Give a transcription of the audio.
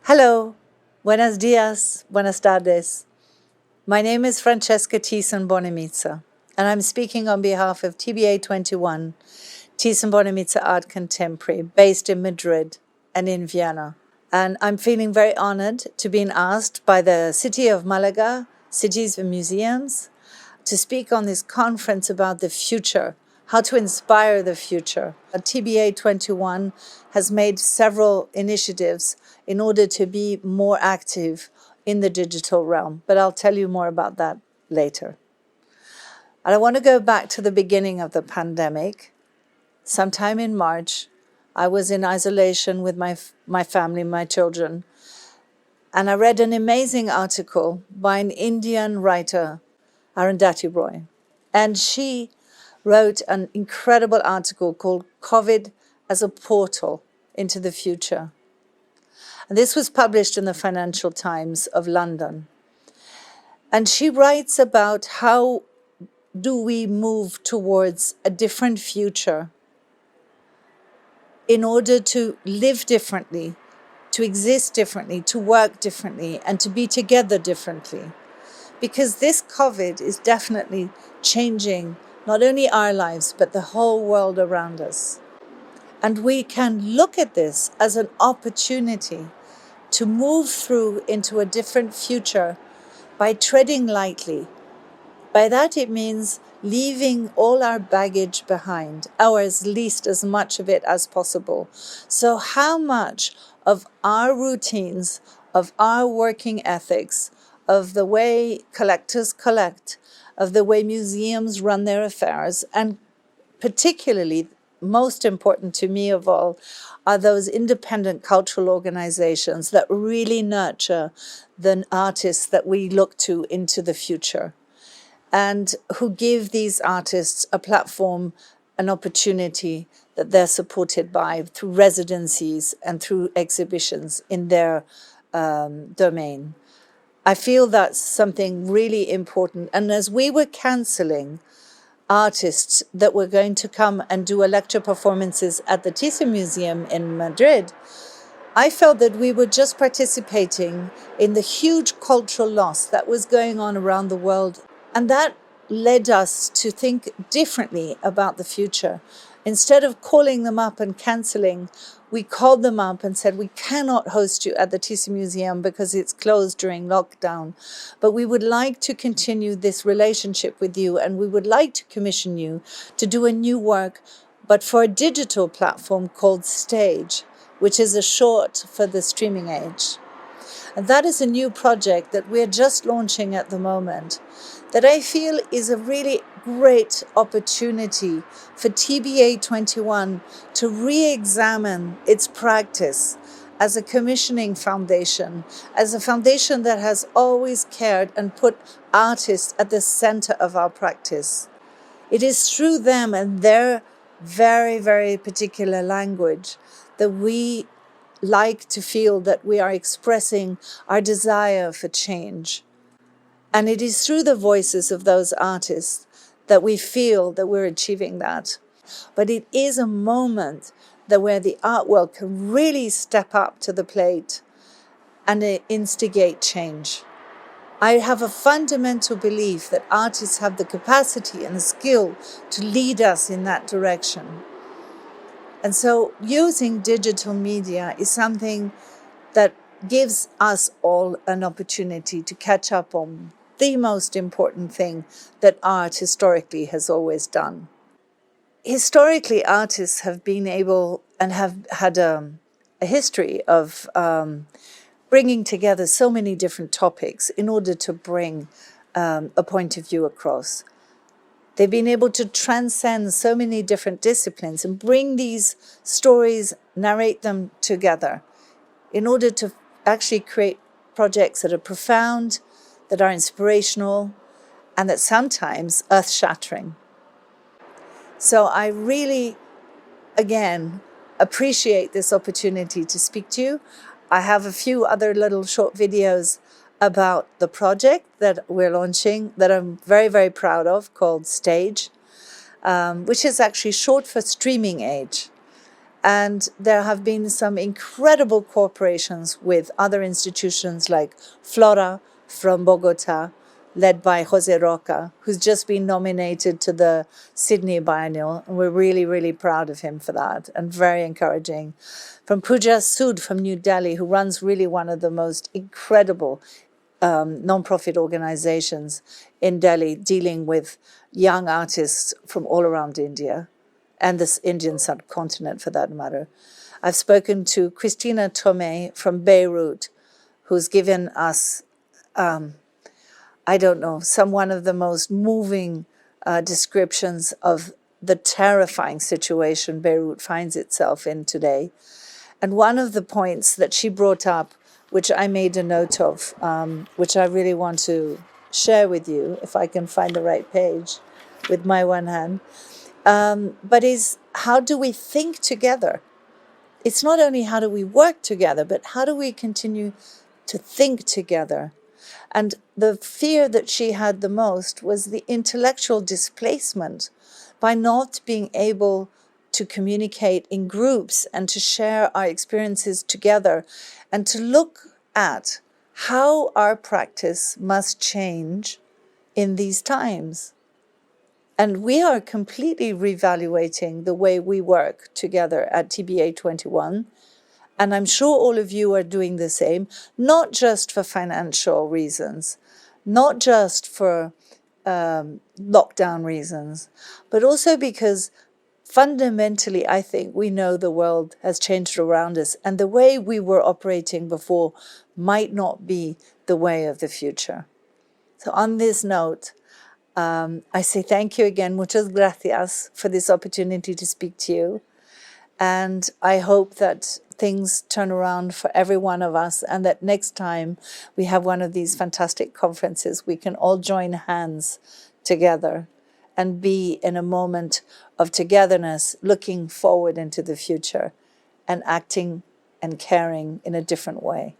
Hello, buenos días, buenas tardes. My name is Francesca Thyssen-Bornemisza, and I'm speaking on behalf of TBA 21, Thyssen-Bornemisza Art Contemporary, based in Madrid and in Vienna. And I'm feeling very honored to be asked by the city of Málaga, Cities and Museums, to speak on this conference about the future, how to inspire the future. TBA 21 has made several initiatives in order to be more active in the digital realm, but I'll tell you more about that later. And I want to go back to the beginning of the pandemic. Sometime in March, I was in isolation with my family, my children, and I read an amazing article by an Indian writer, Arundhati Roy, and she wrote an incredible article called COVID as a Portal into the Future. And this was published in the Financial Times of London. And she writes about how do we move towards a different future in order to live differently, to exist differently, to work differently, and to be together differently. Because this COVID is definitely changing not only our lives, but the whole world around us. And we can look at this as an opportunity to move through into a different future by treading lightly. By that it means leaving all our baggage behind, or at least as much of it as possible. So how much of our routines, of our working ethics, of the way collectors collect, of the way museums run their affairs, and particularly, most important to me of all, are those independent cultural organizations that really nurture the artists that we look to into the future, and who give these artists a platform, an opportunity that they're supported by through residencies and through exhibitions in their domain. I feel that's something really important. And as we were cancelling artists that were going to come and do a lecture performances at the Thyssen Museum in Madrid, I felt that we were just participating in the huge cultural loss that was going on around the world. And that led us to think differently about the future. Instead of calling them up and cancelling, we called them up and said, we cannot host you at the Thyssen Museum because it's closed during lockdown, but we would like to continue this relationship with you, and we would like to commission you to do a new work, but for a digital platform called Stage, which is a short for the streaming age. And that is a new project that we're just launching at the moment, that I feel is a really great opportunity for TBA 21 to re-examine its practice as a commissioning foundation, as a foundation that has always cared and put artists at the center of our practice. It is through them and their very, very particular language that we like to feel that we are expressing our desire for change. And it is through the voices of those artists that we feel that we're achieving that. But it is a moment that where the art world can really step up to the plate and instigate change. I have a fundamental belief that artists have the capacity and the skill to lead us in that direction. And so using digital media is something that gives us all an opportunity to catch up on the most important thing that art historically has always done. Historically, artists have been able and have had a history of bringing together so many different topics in order to bring a point of view across. They've been able to transcend so many different disciplines and bring these stories, narrate them together in order to actually create projects that are profound, that are inspirational, and that sometimes earth-shattering. So I really, again, appreciate this opportunity to speak to you. I have a few other little short videos about the project that we're launching that I'm very, very proud of, called Stage, which is actually short for streaming age. And there have been some incredible cooperations with other institutions like Flora from Bogota, led by Jose Roca, who's just been nominated to the Sydney Biennial. And we're really, really proud of him for that and very encouraging. From Pooja Sood from New Delhi, who runs really one of the most incredible non-profit organizations in Delhi dealing with young artists from all around India and this Indian subcontinent for that matter. I've spoken to Christina Tomei from Beirut, who's given us, one of the most moving descriptions of the terrifying situation Beirut finds itself in today. And one of the points that she brought up, which I made a note of, which I really want to share with you, if I can find the right page with my one hand, but is how do we think together? It's not only how do we work together, but how do we continue to think together? And the fear that she had the most was the intellectual displacement by not being able to communicate in groups and to share our experiences together and to look at how our practice must change in these times. And we are completely reevaluating the way we work together at TBA 21. And I'm sure all of you are doing the same, not just for financial reasons, not just for lockdown reasons, but also because fundamentally, I think we know the world has changed around us and the way we were operating before might not be the way of the future. So on this note, I say thank you again, muchas gracias, for this opportunity to speak to you. And I hope that things turn around for every one of us and that next time we have one of these fantastic conferences, we can all join hands together and be in a moment of togetherness, looking forward into the future and acting and caring in a different way.